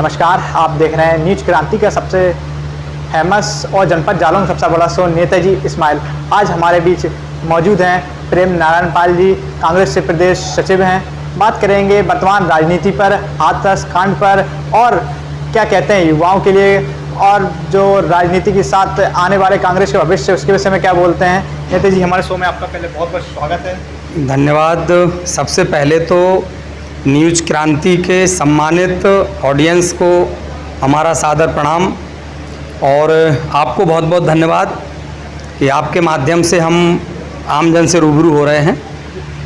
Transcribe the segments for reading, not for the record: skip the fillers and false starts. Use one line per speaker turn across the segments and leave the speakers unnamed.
नमस्कार, आप देख रहे हैं न्यूज क्रांति का सबसे फेमस और जनपद जालौन सबसे बड़ा शो नेताजी स्माइल। आज हमारे बीच मौजूद हैं प्रेम नारायण पाल जी, कांग्रेस से प्रदेश सचिव हैं। बात करेंगे वर्तमान राजनीति पर, हाथरस कांड पर और क्या कहते हैं युवाओं के लिए और जो राजनीति के साथ आने वाले कांग्रेस के भविष्य उसके विषय में क्या बोलते हैं। नेताजी, हमारे शो में आपका पहले बहुत बहुत स्वागत है।
धन्यवाद। सबसे पहले तो न्यूज क्रांति के सम्मानित ऑडियंस को हमारा सादर प्रणाम और आपको बहुत बहुत धन्यवाद कि आपके माध्यम से हम आमजन से रूबरू हो रहे हैं।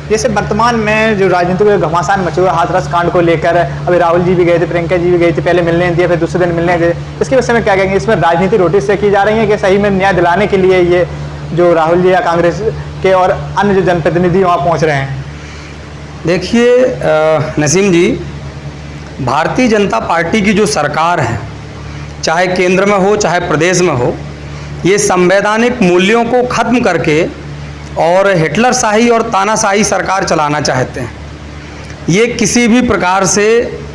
जैसे वर्तमान में जो राजनीतिक घमासान मचे हुए हाथरस कांड को लेकर, अभी राहुल जी भी गए थे, प्रियंका जी भी गई थी, पहले मिलने दिया फिर दूसरे दिन मिलने दिए, इसके विषय में क्या कहेंगे? इसमें राजनीति रोटी से की जा रही है कि सही में न्याय दिलाने के लिए ये जो राहुल जी या कांग्रेस के और अन्य जो जनप्रतिनिधि वहाँ पहुँच रहे हैं?
देखिए नसीम जी, भारतीय जनता पार्टी की जो सरकार है, चाहे केंद्र में हो चाहे प्रदेश में हो, ये संवैधानिक मूल्यों को ख़त्म करके और हिटलरशाही और तानाशाही सरकार चलाना चाहते हैं। ये किसी भी प्रकार से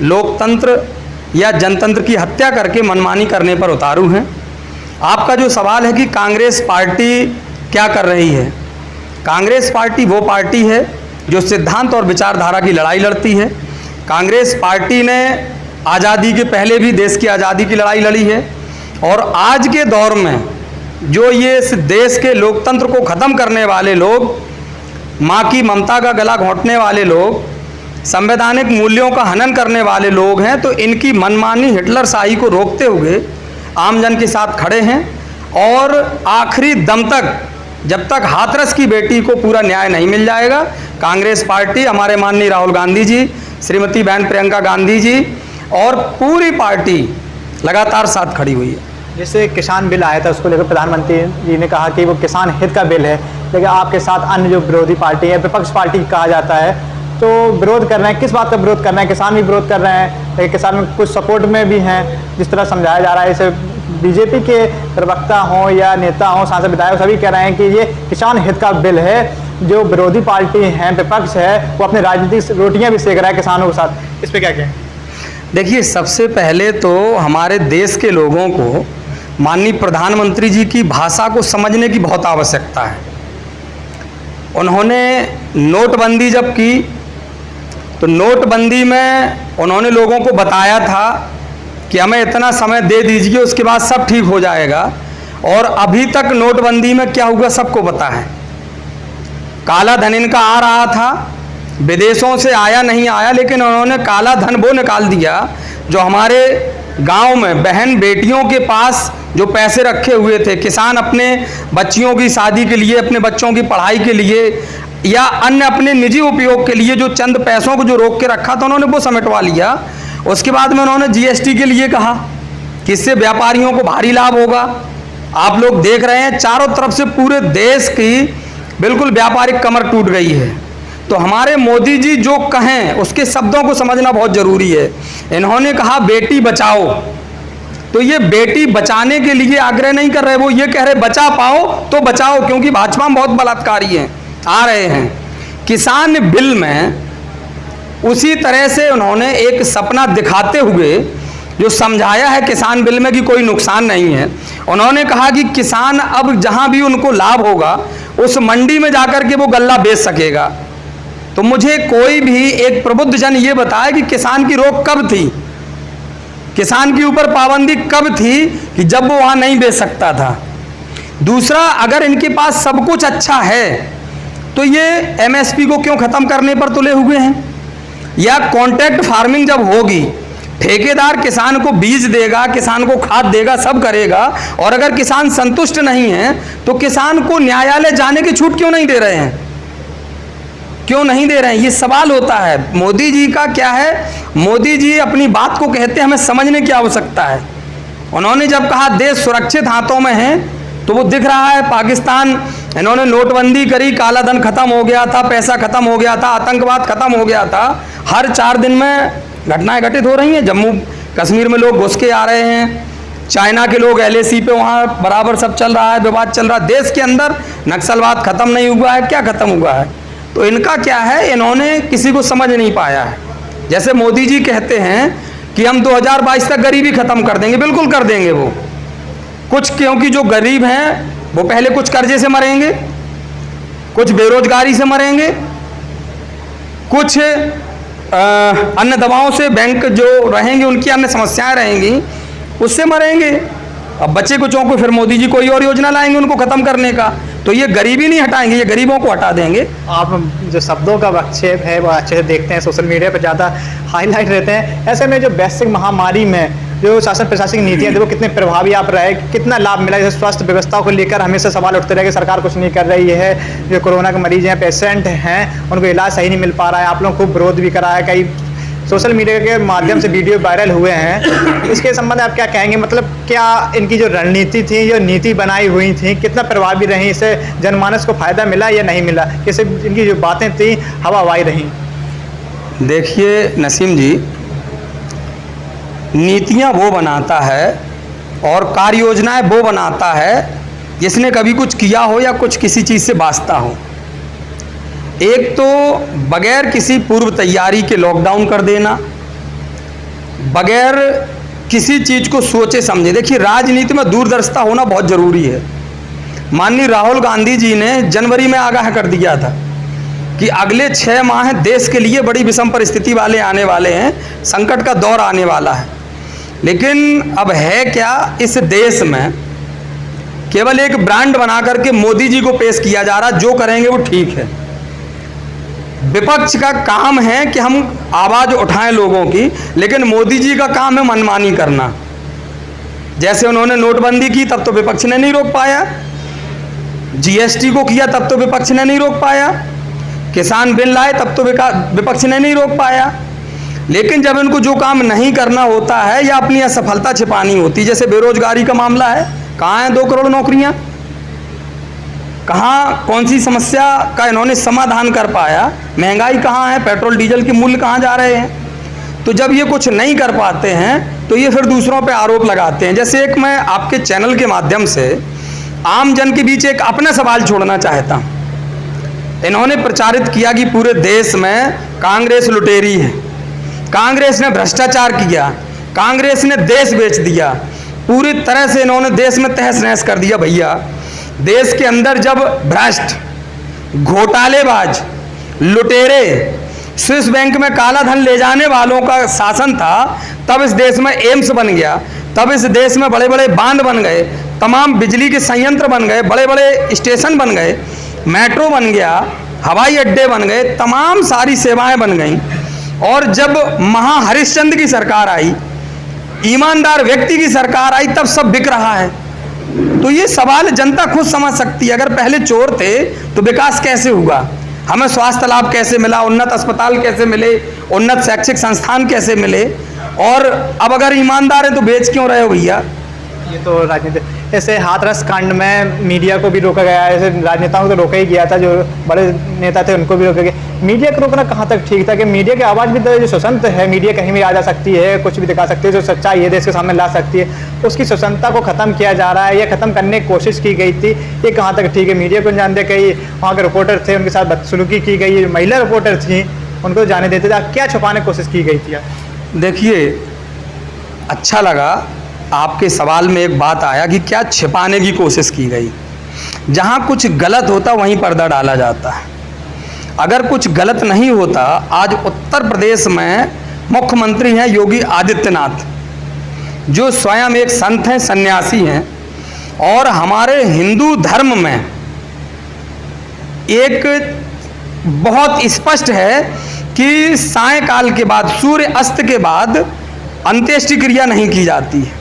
लोकतंत्र या जनतंत्र की हत्या करके मनमानी करने पर उतारू हैं। आपका जो सवाल है कि कांग्रेस पार्टी क्या कर रही है, कांग्रेस पार्टी वो पार्टी है जो सिद्धांत और विचारधारा की लड़ाई लड़ती है। कांग्रेस पार्टी ने आज़ादी के पहले भी देश की आज़ादी की लड़ाई लड़ी है और आज के दौर में जो ये इस देश के लोकतंत्र को ख़त्म करने वाले लोग, माँ की ममता का गला घोंटने वाले लोग, संवैधानिक मूल्यों का हनन करने वाले लोग हैं, तो इनकी मनमानी हिटलरशाही को रोकते हुए आमजन के साथ खड़े हैं और आखिरी दम तक, जब तक हाथरस की बेटी को पूरा न्याय नहीं मिल जाएगा, कांग्रेस पार्टी, हमारे माननीय राहुल गांधी जी, श्रीमती बहन प्रियंका गांधी जी और पूरी पार्टी लगातार साथ खड़ी हुई है।
जैसे किसान बिल आया था, उसको लेकर प्रधानमंत्री जी ने कहा कि वो किसान हित का बिल है, लेकिन आपके साथ अन्य जो विरोधी पार्टी है, विपक्ष पार्टी कहा जाता है, तो विरोध कर रहे हैं। किस बात का विरोध कर रहे हैं? किसान भी विरोध कर रहे हैं, लेकिन किसान में कुछ सपोर्ट में भी हैं, जिस तरह समझाया जा रहा है। इसे बीजेपी के प्रवक्ता हों या नेता हों, सांसद विधायक, सभी कह रहे हैं कि ये किसान हित का बिल है। जो विरोधी पार्टी हैं, विपक्ष है, वो अपनी राजनीतिक रोटियां भी सेक रहा है किसानों के साथ। इस पर क्या कहें?
देखिए, सबसे पहले तो हमारे देश के लोगों को माननीय प्रधानमंत्री जी की भाषा को समझने की बहुत आवश्यकता है। उन्होंने नोटबंदी जब की तो नोटबंदी में उन्होंने लोगों को बताया था कि हमें इतना समय दे दीजिए, उसके बाद सब ठीक हो जाएगा। और अभी तक नोटबंदी में क्या हुआ सबको पता है। काला धन इनका आ रहा था, विदेशों से आया नहीं आया, लेकिन उन्होंने काला धन वो निकाल दिया जो हमारे गांव में बहन बेटियों के पास जो पैसे रखे हुए थे, किसान अपने बच्चियों की शादी के लिए, अपने बच्चों की पढ़ाई के लिए या अन्य अपने निजी उपयोग के लिए जो चंद पैसों को जो रोक के रखा था, उन्होंने वो समेटवा लिया। उसके बाद में उन्होंने जीएसटी के लिए कहा कि इससे व्यापारियों को भारी लाभ होगा। आप लोग देख रहे हैं चारों तरफ से पूरे देश की बिल्कुल व्यापारिक कमर टूट गई है। तो हमारे मोदी जी जो कहें उसके शब्दों को समझना बहुत ज़रूरी है। इन्होंने कहा बेटी बचाओ, तो ये बेटी बचाने के लिए आग्रह नहीं कर रहे, वो ये कह रहे बचा पाओ तो बचाओ, क्योंकि भाजपा में बहुत बलात्कारी हैं, आ रहे हैं। किसान बिल में उसी तरह से उन्होंने एक सपना दिखाते हुए जो समझाया है किसान बिल में कि कोई नुकसान नहीं है। उन्होंने कहा कि किसान अब जहां भी उनको लाभ होगा उस मंडी में जाकर के वो गल्ला बेच सकेगा। तो मुझे कोई भी एक प्रबुद्ध जन ये बताए कि किसान की रोक कब थी, किसान के ऊपर पाबंदी कब थी कि जब वो वहां नहीं बेच सकता था। दूसरा, अगर इनके पास सब कुछ अच्छा है तो ये एमएसपी को क्यों खत्म करने पर तुले हुए हैं? या कॉन्ट्रैक्ट फार्मिंग जब होगी, ठेकेदार किसान को बीज देगा, किसान को खाद देगा, सब करेगा, और अगर किसान संतुष्ट नहीं है तो किसान को न्यायालय जाने की छूट क्यों नहीं दे रहे हैं? क्यों नहीं दे रहे हैं? ये सवाल होता है। मोदी जी का क्या है, मोदी जी अपनी बात को कहते हैं, हमें समझने की आवश्यकता है। उन्होंने जब कहा देश सुरक्षित हाथों में है, तो वो दिख रहा है पाकिस्तान, इन्होंने नोटबंदी करी, काला धन खत्म हो गया था, पैसा खत्म हो गया था, आतंकवाद खत्म हो गया था। हर 4 दिन में घटनाएं घटित हो रही हैं। जम्मू कश्मीर में लोग घुस के आ रहे हैं, चाइना के लोग LAC पे वहाँ बराबर सब चल रहा है, विवाद चल रहा है। देश के अंदर नक्सलवाद खत्म नहीं हुआ है, क्या खत्म हुआ है? तो इनका क्या है, इन्होंने किसी को समझ नहीं पाया है। जैसे मोदी जी कहते हैं कि हम 2022 तक गरीबी खत्म कर देंगे। बिल्कुल कर देंगे वो कुछ, क्योंकि जो गरीब हैं वो पहले कुछ कर्जे से मरेंगे, कुछ बेरोजगारी से मरेंगे, कुछ अन्य दबाव से, बैंक जो रहेंगे उनकी अन्य समस्याएं रहेंगी उससे मरेंगे। अब बच्चे कुछों को फिर मोदी जी कोई और योजना लाएंगे उनको खत्म करने का। तो ये गरीबी नहीं हटाएंगे, ये गरीबों को हटा देंगे।
आप जो शब्दों का विक्षेप है वो अच्छे से देखते हैं, सोशल मीडिया पर ज़्यादा हाईलाइट रहते हैं। ऐसे में जो वैश्विक महामारी में जो शासन प्रशासनिक नीतियाँ थी वो कितने प्रभावी आप रहे, कितना लाभ मिला? जैसे स्वास्थ्य व्यवस्था को लेकर हमेशा सवाल उठते रहे कि सरकार कुछ नहीं कर रही है, जो कोरोना के मरीज हैं, पेशेंट हैं, उनको इलाज सही नहीं मिल पा रहा है। आप लोग खूब विरोध भी करा है, कई सोशल मीडिया के माध्यम से वीडियो वायरल हुए हैं। इसके संबंध में आप क्या कहेंगे? मतलब क्या इनकी जो रणनीति थी, जो नीति बनाई हुई थी, कितना प्रभावी रही? इससे जनमानस को फायदा मिला या नहीं मिला? कैसे इनकी जो बातें थी हवाबाई रहीं?
देखिए नसीम जी, नीतियाँ वो बनाता है और कार्य योजनाएं वो बनाता है जिसने कभी कुछ किया हो या कुछ किसी चीज़ से वास्ता हो। एक तो बगैर किसी पूर्व तैयारी के लॉकडाउन कर देना, बगैर किसी चीज़ को सोचे समझे। देखिए राजनीति में दूरदर्शिता होना बहुत ज़रूरी है। माननीय राहुल गांधी जी ने जनवरी में आगाह कर दिया था कि अगले 6 माह देश के लिए बड़ी विषम परिस्थिति वाले आने वाले हैं, संकट का दौर आने वाला है। लेकिन अब है क्या, इस देश में केवल एक ब्रांड बना करके मोदी जी को पेश किया जा रहा, जो करेंगे वो ठीक है। विपक्ष का काम है कि हम आवाज़ उठाएं लोगों की, लेकिन मोदी जी का काम है मनमानी करना। जैसे उन्होंने नोटबंदी की तब तो विपक्ष ने नहीं रोक पाया, जीएसटी को किया तब तो विपक्ष ने नहीं रोक पाया, किसान बिल लाए तब तो विपक्ष ने नहीं रोक पाया। लेकिन जब इनको जो काम नहीं करना होता है या अपनी असफलता छिपानी होती, जैसे बेरोजगारी का मामला है, कहाँ हैं 2 करोड़ नौकरियाँ? कहाँ, कौन सी समस्या का इन्होंने समाधान कर पाया? महंगाई कहाँ है? पेट्रोल डीजल के मूल्य कहाँ जा रहे हैं? तो जब ये कुछ नहीं कर पाते हैं तो ये फिर दूसरों पे आरोप लगाते हैं। जैसे एक मैं आपके चैनल के माध्यम से आम जन के बीच एक अपना सवाल छोड़ना चाहता हूँ। इन्होंने प्रचारित किया कि पूरे देश में कांग्रेस लुटेरी है, कांग्रेस ने भ्रष्टाचार किया, कांग्रेस ने देश बेच दिया, पूरी तरह से इन्होंने देश में तहस नहस कर दिया। भैया, देश के अंदर जब भ्रष्ट, घोटालेबाज, लुटेरे, स्विस बैंक में काला धन ले जाने वालों का शासन था, तब इस देश में एम्स बन गया, तब इस देश में बड़े बड़े बांध बन गए, तमाम बिजली के संयंत्र बन गए, बड़े बड़े स्टेशन बन गए, मेट्रो बन गया, हवाई अड्डे बन गए, तमाम सारी सेवाएं बन गईं। और जब महाहरिश्चंद्र की सरकार आई, ईमानदार व्यक्ति की सरकार आई, तब सब बिक रहा है। तो ये सवाल जनता खुद समझ सकती है। अगर पहले चोर थे तो विकास कैसे हुआ, हमें स्वास्थ्य लाभ कैसे मिला, उन्नत अस्पताल कैसे मिले, उन्नत शैक्षिक संस्थान कैसे मिले, और अब अगर ईमानदार है तो बेच क्यों रहे हो भैया?
ये तो राजनीति, ऐसे हाथरस कांड में मीडिया को भी रोका गया, ऐसे राजनेताओं को तो रोका ही गया था, जो बड़े नेता थे उनको भी रोका गया। मीडिया को रोकना कहाँ तक ठीक था? कि मीडिया की आवाज़ भी तो जो स्वतंत्र है, मीडिया कहीं भी आ जा सकती है, कुछ भी दिखा सकती है, जो सच्चाई है देश के सामने ला सकती है, उसकी स्वतंत्रता को ख़त्म किया जा रहा है या ख़त्म करने की कोशिश की गई थी, ये कहाँ तक ठीक है? मीडिया को जानते, कई वहाँ के रिपोर्टर थे, उनके साथ बदसलूकी की गई, महिला रिपोर्टर थी, उनको जाने देते थे, क्या छुपाने की कोशिश की गई थी?
देखिए, अच्छा लगा आपके सवाल में एक बात आया कि क्या छिपाने की कोशिश की गई। जहाँ कुछ गलत होता वहीं पर्दा डाला जाता है। अगर कुछ गलत नहीं होता, आज उत्तर प्रदेश में मुख्यमंत्री हैं योगी आदित्यनाथ, जो स्वयं एक संत हैं, सन्यासी हैं, और हमारे हिंदू धर्म में एक बहुत स्पष्ट है कि सायंकाल के बाद, सूर्य अस्त के बाद अंत्येष्टि क्रिया नहीं की जाती है।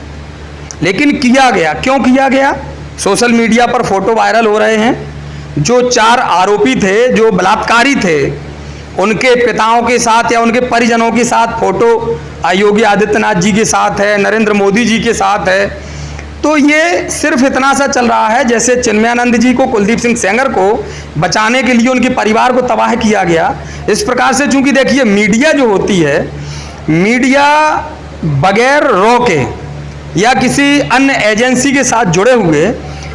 लेकिन किया गया, क्यों किया गया? सोशल मीडिया पर फोटो वायरल हो रहे हैं, जो 4 आरोपी थे, जो बलात्कारी थे, उनके पिताओं के साथ या उनके परिजनों के साथ फोटो योगी आदित्यनाथ जी के साथ है, नरेंद्र मोदी जी के साथ है। तो ये सिर्फ इतना सा चल रहा है, जैसे चिन्मयानंद जी को, कुलदीप सिंह सेंगर को बचाने के लिए उनके परिवार को तबाह किया गया, इस प्रकार से। चूंकि देखिए, मीडिया जो होती है, मीडिया बगैर रोके या किसी अन्य एजेंसी के साथ जुड़े हुए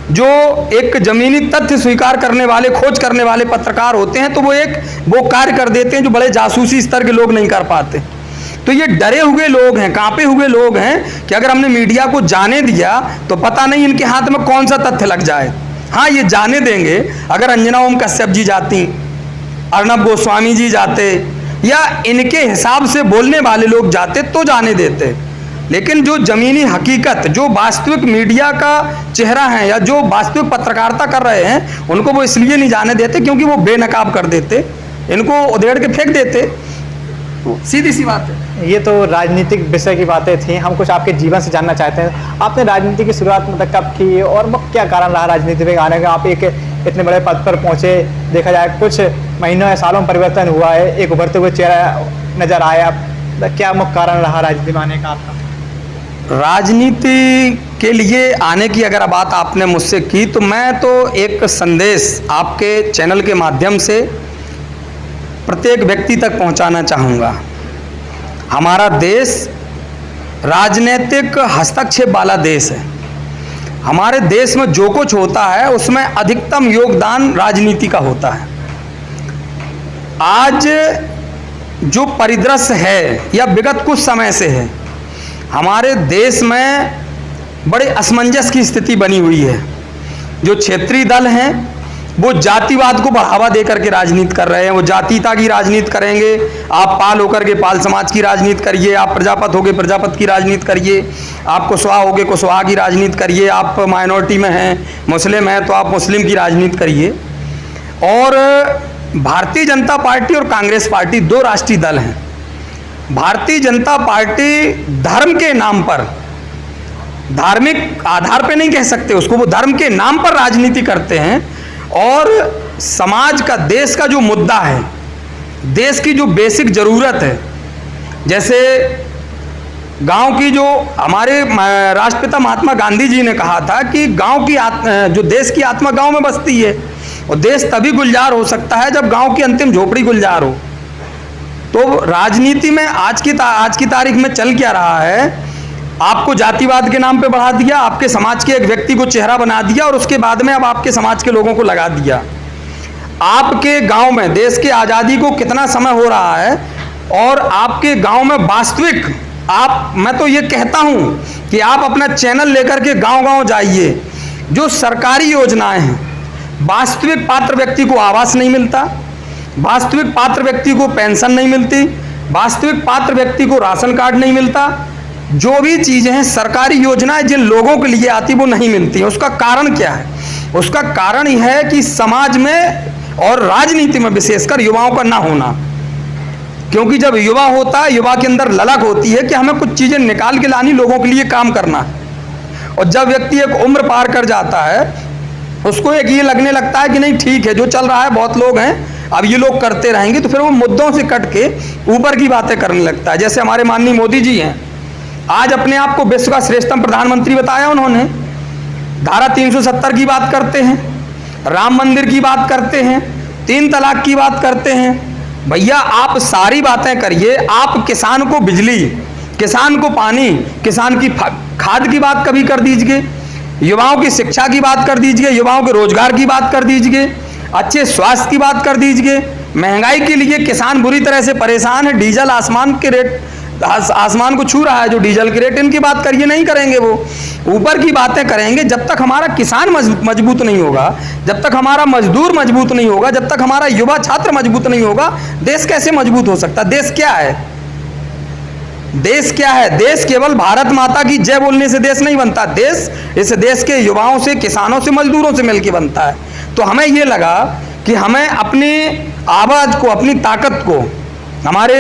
जो एक जमीनी तथ्य स्वीकार करने वाले, खोज करने वाले पत्रकार होते हैं, तो वो कार्य कर देते हैं जो बड़े जासूसी स्तर के लोग नहीं कर पाते। तो ये डरे हुए लोग हैं, कांपे हुए लोग हैं कि अगर हमने मीडिया को जाने दिया तो पता नहीं इनके हाथ में कौन सा तथ्य लग जाए। हाँ, ये जाने देंगे। अगर अंजना ओम कश्यप जी जाती, अर्नब गोस्वामी जी जाते, या इनके हिसाब से बोलने वाले लोग जाते तो जाने देते, लेकिन जो ज़मीनी हकीकत, जो वास्तविक मीडिया का चेहरा है या जो वास्तविक पत्रकारिता कर रहे हैं, उनको वो इसलिए नहीं जाने देते क्योंकि वो बेनकाब कर देते, इनको उधेड़ के फेंक देते। सीधी सी बात है।
ये तो राजनीतिक विषय की बातें थी, हम कुछ आपके जीवन से जानना चाहते हैं। आपने राजनीति की शुरुआत मतलब कब की और वो क्या कारण रहा राजनीति में आने का? आप एक इतने बड़े पद पर पहुंचे, देखा जाए कुछ महीनों या सालों में परिवर्तन हुआ है, एक उभरते हुए चेहरा नजर आया, क्या मुख्य कारण रहा राजनीति में आने का आपका?
राजनीति के लिए आने की अगर बात आपने मुझसे की तो मैं तो एक संदेश आपके चैनल के माध्यम से प्रत्येक व्यक्ति तक पहुंचाना चाहूँगा। हमारा देश राजनीतिक हस्तक्षेप वाला देश है। हमारे देश में जो कुछ होता है उसमें अधिकतम योगदान राजनीति का होता है। आज जो परिदृश्य है या विगत कुछ समय से है, हमारे देश में बड़े असमंजस की स्थिति बनी हुई है। जो क्षेत्रीय दल हैं वो जातिवाद को बढ़ावा देकर के राजनीति कर रहे हैं, वो जातीयता की राजनीति करेंगे। आप पाल होकर के पाल समाज की राजनीति करिए, आप प्रजापत होगे प्रजापत की राजनीति करिए, आप कुशवाहा होगे कुशवाहा की राजनीति करिए, आप माइनॉरिटी में हैं, मुस्लिम हैं तो आप मुस्लिम की राजनीति करिए। और भारतीय जनता पार्टी और कांग्रेस पार्टी दो राष्ट्रीय दल हैं। भारतीय जनता पार्टी धर्म के नाम पर, धार्मिक आधार पे नहीं कह सकते उसको, वो धर्म के नाम पर राजनीति करते हैं। और समाज का, देश का जो मुद्दा है, देश की जो बेसिक ज़रूरत है, जैसे गांव की, जो हमारे राष्ट्रपिता महात्मा गांधी जी ने कहा था कि गांव की जो देश की आत्मा गांव में बसती है, और देश तभी गुलजार हो सकता है जब गांव की अंतिम झोपड़ी गुलजार हो। तो राजनीति में आज की तारीख में चल क्या रहा है? आपको जातिवाद के नाम पे बढ़ा दिया, आपके समाज के एक व्यक्ति को चेहरा बना दिया, और उसके बाद में अब आपके समाज के लोगों को लगा दिया। आपके गांव में देश की आज़ादी को कितना समय हो रहा है, और आपके गांव में वास्तविक, मैं तो ये कहता हूं कि आप अपना चैनल लेकर के गांव-गांव जाइए। जो सरकारी योजनाएं हैं, वास्तविक पात्र व्यक्ति को आवास नहीं मिलता, वास्तविक पात्र व्यक्ति को पेंशन नहीं मिलती, वास्तविक पात्र व्यक्ति को राशन कार्ड नहीं मिलता। जो भी चीज़ें हैं, सरकारी योजनाएं जिन लोगों के लिए आती वो नहीं मिलती हैं। उसका कारण क्या है? उसका कारण यह है कि समाज में और राजनीति में विशेषकर युवाओं का ना होना। क्योंकि जब युवा होता है, युवा के अंदर ललक होती है कि हमें कुछ चीज़ें निकाल के लानी, लोगों के लिए काम करना है। और जब व्यक्ति एक उम्र पार कर जाता है, उसको एक ये लगने लगता है कि नहीं ठीक है, जो चल रहा है बहुत लोग हैं, अब ये लोग करते रहेंगे, तो फिर वो मुद्दों से कट के ऊपर की बातें करने लगता है। जैसे हमारे माननीय मोदी जी हैं, आज अपने आप को विश्व का श्रेष्ठतम प्रधानमंत्री बताया उन्होंने। धारा 370 की बात करते हैं, राम मंदिर की बात करते हैं, 3 तलाक की बात करते हैं। भैया आप सारी बातें करिए, आप किसान को बिजली, किसान को पानी, किसान की खाद की बात कभी कर दीजिए, युवाओं की शिक्षा की बात कर दीजिए, युवाओं के रोजगार की बात कर दीजिए, अच्छे स्वास्थ्य की बात कर दीजिए। महंगाई के लिए किसान बुरी तरह से परेशान है, डीजल आसमान के रेट, आसमान को छू रहा है जो डीजल के रेट, इनकी बात करिए, नहीं करेंगे। वो ऊपर की बातें करेंगे। जब तक हमारा किसान मजबूत नहीं होगा, जब तक हमारा मजदूर मजबूत नहीं होगा, जब तक हमारा युवा छात्र मजबूत नहीं होगा, देश कैसे मजबूत हो सकता? देश क्या है? देश क्या है? देश केवल भारत माता की जय बोलने से देश नहीं बनता। देश इस देश के युवाओं से, किसानों से, मजदूरों से मिलकर बनता है। तो हमें ये लगा कि हमें अपनी आवाज़ को, अपनी ताकत को, हमारे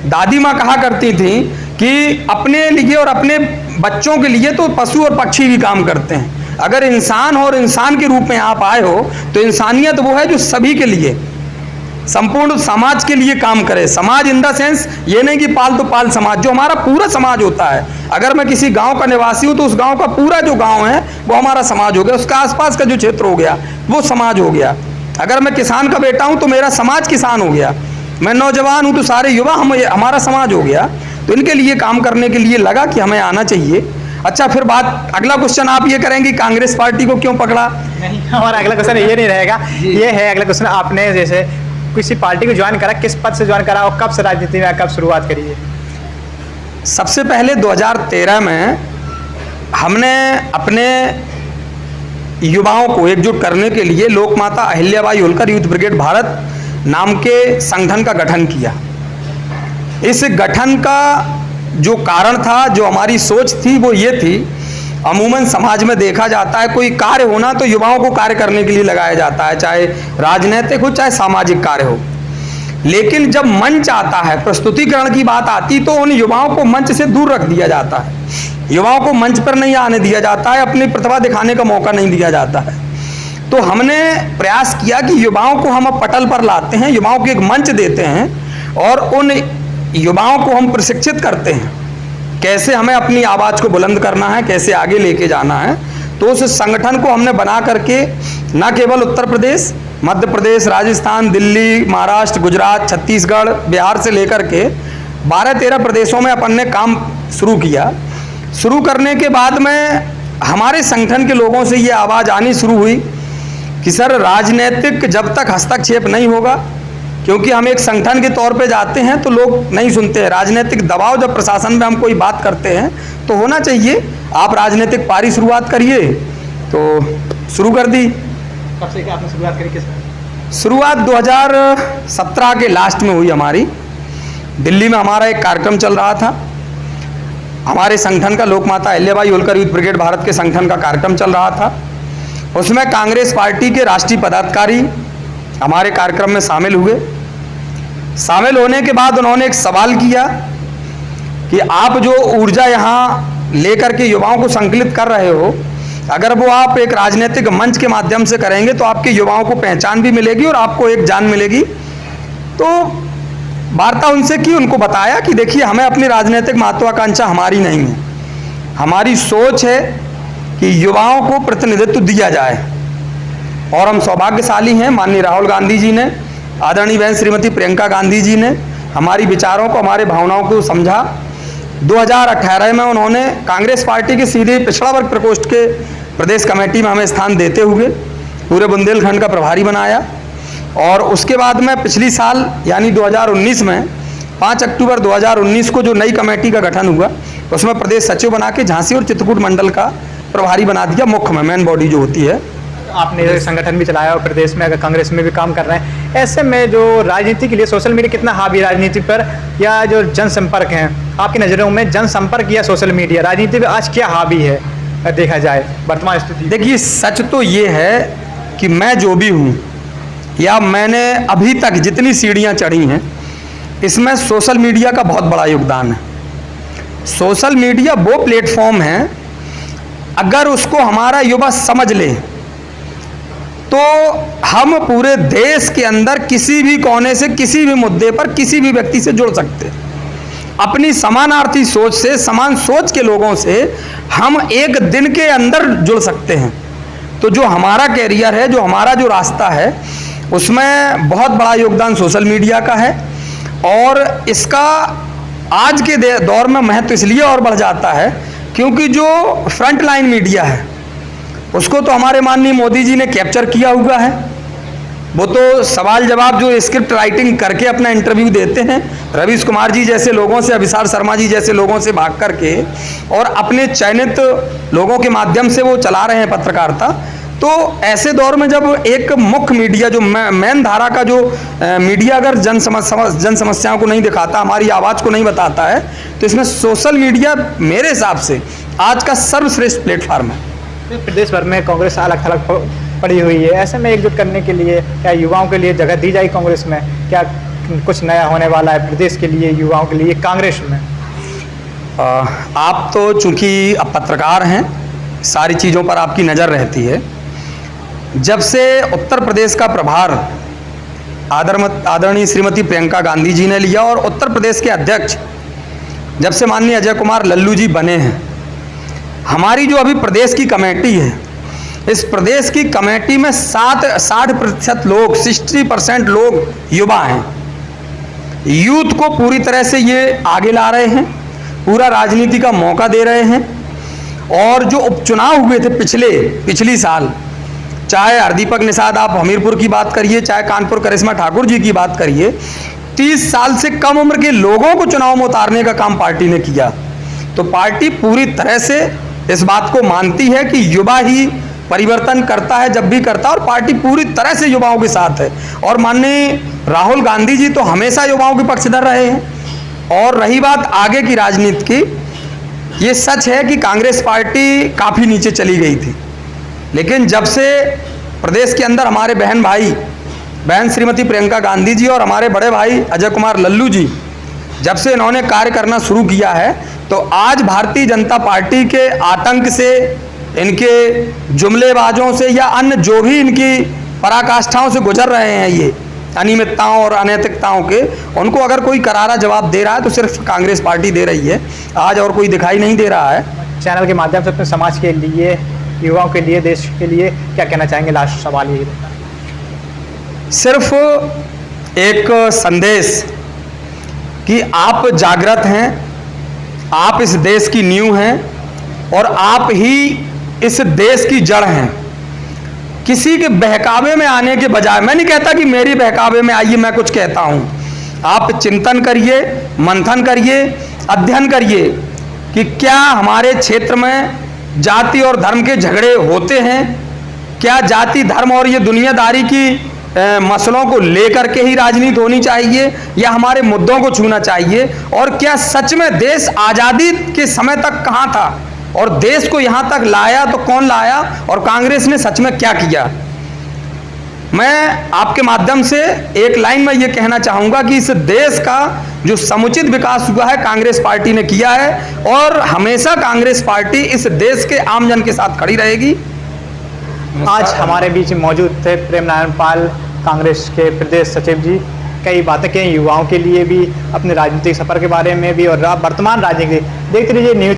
दादी माँ कहा करती थी कि अपने लिए और अपने बच्चों के लिए तो पशु और पक्षी भी काम करते हैं। अगर इंसान और इंसान के रूप में आप आए हो तो इंसानियत वो है जो सभी के लिए, संपूर्ण समाज के लिए काम करे। समाज इन द सेंस ये नहीं कि पाल तो पाल समाज, जो हमारा पूरा समाज होता है। अगर मैं किसी गांव का निवासी हूँ तो उस गांव का पूरा जो गांव है वो हमारा समाज हो गया, उसका आसपास का जो क्षेत्र हो गया वो समाज हो गया। अगर मैं किसान का बेटा हूँ तो मेरा समाज किसान हो गया। मैं नौजवान हूँ तो सारे युवा हमारा समाज हो गया। तो इनके लिए काम करने के लिए लगा कि हमें आना चाहिए। अच्छा, फिर बात, अगला क्वेश्चन आप ये करेंगे कांग्रेस पार्टी को क्यों पकड़ा?
नहीं, हमारा अगला क्वेश्चन ये नहीं रहेगा। ये है अगला क्वेश्चन, आपने जैसे किसी पार्टी को ज्वाइन करा, किस पद से ज्वाइन करा और कब से राजनीति में कब शुरुआत करी है?
सबसे पहले 2013 में हमने अपने युवाओं को एकजुट करने के लिए लोकमाता अहिल्याबाई होलकर यूथ ब्रिगेड भारत नाम के संगठन का गठन किया। इस गठन का जो कारण था, जो हमारी सोच थी, वो ये थी, अमूमन समाज में देखा जाता है कोई कार्य होना तो युवाओं को कार्य करने के लिए लगाया जाता है, चाहे राजनीतिक हो चाहे सामाजिक कार्य हो। लेकिन जब मंच आता है, प्रस्तुतिकरण की बात आती, तो उन युवाओं को मंच से दूर रख दिया जाता है, युवाओं को मंच पर नहीं आने दिया जाता है, अपनी प्रतिभा दिखाने का मौका नहीं दिया जाता है। तो हमने प्रयास किया कि युवाओं को हम अब पटल पर लाते हैं, युवाओं को एक मंच देते हैं और उन युवाओं को हम प्रशिक्षित करते हैं कैसे हमें अपनी आवाज़ को बुलंद करना है, कैसे आगे लेके जाना है। तो उस संगठन को हमने बना करके न केवल उत्तर प्रदेश, मध्य प्रदेश, राजस्थान, दिल्ली, महाराष्ट्र, गुजरात, छत्तीसगढ़, बिहार से लेकर के 12-13 प्रदेशों में अपन ने काम शुरू किया। शुरू करने के बाद में हमारे संगठन के लोगों से ये आवाज़ आनी शुरू हुई कि सर, राजनीतिक जब तक हस्तक्षेप नहीं होगा, क्योंकि हम एक संगठन के तौर पे जाते हैं तो लोग नहीं सुनते हैं। राजनीतिक दबाव जब प्रशासन में हम कोई बात करते हैं तो होना चाहिए, आप राजनीतिक पारी शुरुआत करिए। तो शुरू कर दी।
कब से आपने शुरुआत करी? किस
शुरुआत 2017 के लास्ट में हुई हमारी। दिल्ली में हमारा एक कार्यक्रम चल रहा था, हमारे संगठन का, लोकमाता अहिल्याबाई होलकर यूथ ब्रिगेड भारत के संगठन का कार्यक्रम चल रहा था। उसमें कांग्रेस पार्टी के राष्ट्रीय पदाधिकारी हमारे कार्यक्रम में शामिल हुए। शामिल होने के बाद उन्होंने एक सवाल किया कि आप जो ऊर्जा यहाँ लेकर के युवाओं को संकलित कर रहे हो, अगर वो आप एक राजनीतिक मंच के माध्यम से करेंगे तो आपके युवाओं को पहचान भी मिलेगी और आपको एक जान मिलेगी। तो वार्ता उनसे की, उनको बताया कि देखिए, हमें अपनी राजनीतिक महत्वाकांक्षा हमारी नहीं है, हमारी सोच है कि युवाओं को प्रतिनिधित्व दिया जाए। और हम सौभाग्यशाली हैं, माननीय राहुल गांधी जी ने, आदरणीय बहन श्रीमती प्रियंका गांधी जी ने हमारी विचारों को, हमारे भावनाओं को समझा। 2018 में उन्होंने कांग्रेस पार्टी के सीधे पिछड़ा वर्ग प्रकोष्ठ के प्रदेश कमेटी में हमें स्थान देते हुए पूरे बुंदेलखंड का प्रभारी बनाया। और उसके बाद में पिछली साल यानी 2019 में 5 अक्टूबर 2019 को जो नई कमेटी का गठन हुआ, उसमें प्रदेश सचिव बना के झांसी और चित्रकूट मंडल का प्रभारी बना दिया, मुख्य में मेन बॉडी जो होती है।
आपने संगठन भी चलाया और प्रदेश में अगर कांग्रेस में भी काम कर रहे हैं, ऐसे में जो राजनीति के लिए सोशल मीडिया कितना हावी राजनीति पर, या जो जनसंपर्क हैं आपकी नज़रों में, जनसंपर्क या सोशल मीडिया राजनीति में आज क्या हावी है देखा जाए वर्तमान स्थिति?
देखिए, सच तो ये है कि मैं जो भी हूँ या मैंने अभी तक जितनी सीढ़ियाँ चढ़ी हैं, इसमें सोशल मीडिया का बहुत बड़ा योगदान है। सोशल मीडिया वो प्लेटफॉर्म है, अगर उसको हमारा युवा समझ ले तो हम पूरे देश के अंदर किसी भी कोने से, किसी भी मुद्दे पर, किसी भी व्यक्ति से जुड़ सकते हैं। अपनी समानार्थी सोच से, समान सोच के लोगों से हम एक दिन के अंदर जुड़ सकते हैं। तो जो हमारा कैरियर है, जो हमारा जो रास्ता है, उसमें बहुत बड़ा योगदान सोशल मीडिया का है। और इसका आज के दौर में महत्व इसलिए और बढ़ जाता है क्योंकि जो फ्रंट लाइन मीडिया है उसको तो हमारे माननीय मोदी जी ने कैप्चर किया हुआ है। वो तो सवाल जवाब जो स्क्रिप्ट राइटिंग करके अपना इंटरव्यू देते हैं, रवीश कुमार जी जैसे लोगों से, अभिसार शर्मा जी जैसे लोगों से भाग करके, और अपने चयनित लोगों के माध्यम से वो चला रहे हैं पत्रकारिता। तो ऐसे दौर में जब एक मुख्य मीडिया, जो मेन धारा का जो मीडिया अगर जन समस्याओं को नहीं दिखाता, हमारी आवाज़ को नहीं बताता है, तो इसमें सोशल मीडिया मेरे हिसाब से आज का सर्वश्रेष्ठ प्लेटफार्म है।
प्रदेश भर में कांग्रेस अलग थलग पड़ी हुई है, ऐसे में एकजुट करने के लिए क्या युवाओं के लिए जगह दी जाए कांग्रेस में? क्या कुछ नया होने वाला है प्रदेश के लिए, युवाओं के लिए कांग्रेस में?
आप तो चूँकि अब पत्रकार हैं, सारी चीज़ों पर आपकी नज़र रहती है। जब से उत्तर प्रदेश का प्रभार आदरणीय श्रीमती प्रियंका गांधी जी ने लिया और उत्तर प्रदेश के अध्यक्ष जब से माननीय अजय कुमार लल्लू जी बने हैं, हमारी जो अभी प्रदेश की कमेटी है, इस प्रदेश की कमेटी में 60% लोग, 60% लोग युवा हैं। यूथ को पूरी तरह से ये आगे ला रहे हैं, पूरा राजनीति का मौका दे रहे हैं। और जो उपचुनाव हुए थे पिछली साल, चाहे हरदीपक निषाद आप हमीरपुर की बात करिए, चाहे कानपुर करिश्मा ठाकुर जी की बात करिए, 30 साल से कम उम्र के लोगों को चुनाव में उतारने का काम पार्टी ने किया। तो पार्टी पूरी तरह से इस बात को मानती है कि युवा ही परिवर्तन करता है जब भी करता है, और पार्टी पूरी तरह से युवाओं के साथ है। और माननीय राहुल गांधी जी तो हमेशा युवाओं के पक्षधर रहे हैं। और रही बात आगे की राजनीति की, ये सच है कि कांग्रेस पार्टी काफ़ी नीचे चली गई थी, लेकिन जब से प्रदेश के अंदर हमारे बहन श्रीमती प्रियंका गांधी जी और हमारे बड़े भाई अजय कुमार लल्लू जी जब से इन्होंने कार्य करना शुरू किया है, तो आज भारतीय जनता पार्टी के आतंक से, इनके जुमलेबाजों से या अन्य जो भी इनकी पराकाष्ठाओं से गुजर रहे हैं, ये अनियमितताओं और अनैतिकताओं के, उनको अगर कोई करारा जवाब दे रहा है तो सिर्फ कांग्रेस पार्टी दे रही है आज, और कोई दिखाई नहीं दे रहा है।
चैनल के माध्यम से अपने समाज के लिए, युवाओं के लिए, देश के लिए क्या कहना चाहेंगे? लास्ट सवाल ये,
सिर्फ एक संदेश कि आप जागृत हैं, आप इस देश की नींव हैं और आप ही इस देश की जड़ हैं। किसी के बहकावे में आने के बजाय, मैं नहीं कहता कि मेरी बहकावे में आइए मैं कुछ कहता हूं, आप चिंतन करिए, मंथन करिए, अध्ययन करिए कि क्या हमारे क्षेत्र में जाति और धर्म के झगड़े होते हैं, क्या जाति धर्म और ये दुनियादारी की मसलों को लेकर के ही राजनीति होनी चाहिए या हमारे मुद्दों को छूना चाहिए, और क्या सच में देश आज़ादी के समय तक कहाँ था और देश को यहाँ तक लाया तो कौन लाया, और कांग्रेस ने सच में क्या किया। मैं आपके माध्यम से एक लाइन में ये कहना चाहूँगा कि इस देश का जो समुचित विकास हुआ है कांग्रेस पार्टी ने किया है, और हमेशा कांग्रेस पार्टी इस देश के आमजन के साथ खड़ी रहेगी।
आज हमारे बीच मौजूद थे प्रेम नारायण पाल, कांग्रेस के प्रदेश सचिव जी। कई बातें कहीं युवाओं के लिए भी, अपने राजनीतिक सफर के बारे में भी, और वर्तमान राजनीति देखते रहिए न्यूज।